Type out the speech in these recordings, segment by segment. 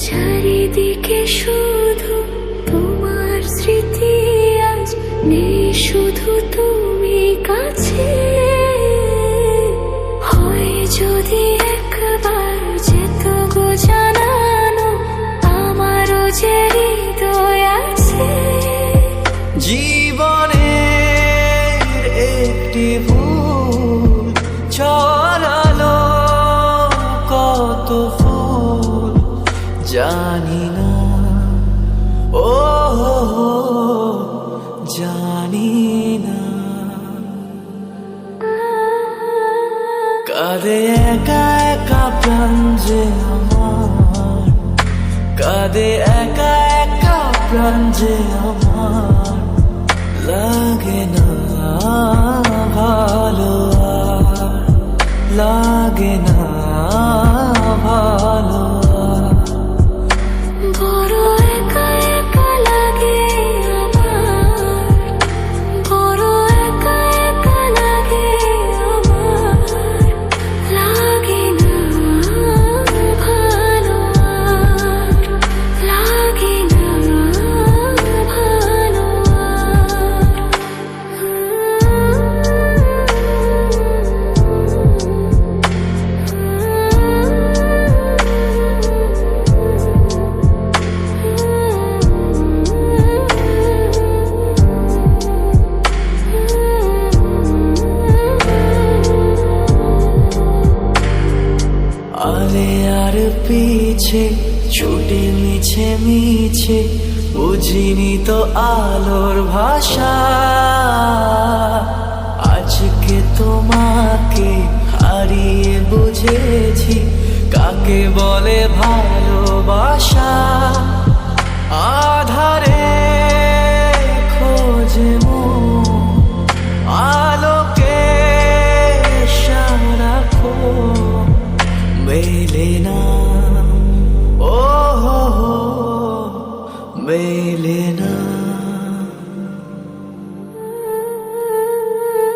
চারিদিকে শুধু তোমার স্মৃতি, আজ নেই শুধু তুমি কাছে। হয় যদি একবার যেত গো জানানো, আমারও যে হৃদয় আছে। জীবনের একটি ভুল ছড়ালো কত ফুল জানি না, ও জানি না। কাঁদে একা একা প্রাণ যে আমার, কাঁদে একা একা প্রাণ যে আমার। লাগে না ভালো আর, লাগে না ভালো। বড় একা একা লাগে আমার, বড় একা একা লাগে আমার। লাগে না ভালো আর, লাগে না ভালো আলে আর পিছে ছুটে মিছে মিছে, বুঝিনি তো আলোর ভাষা। আজকে তোমাকে হারিয়ে বুঝেছি কাকে বলে ভালোবাসা। আধারে খোঁজে মন আলোকে সারাক্ষণ, মেলে না, ও মেলে না।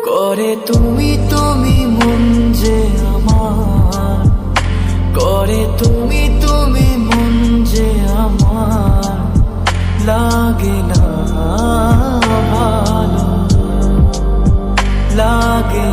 করে তুমি তুমি মন যে আমার, করে তুমি তুমি মন যে আমার। লাগে না ভালো, লাগে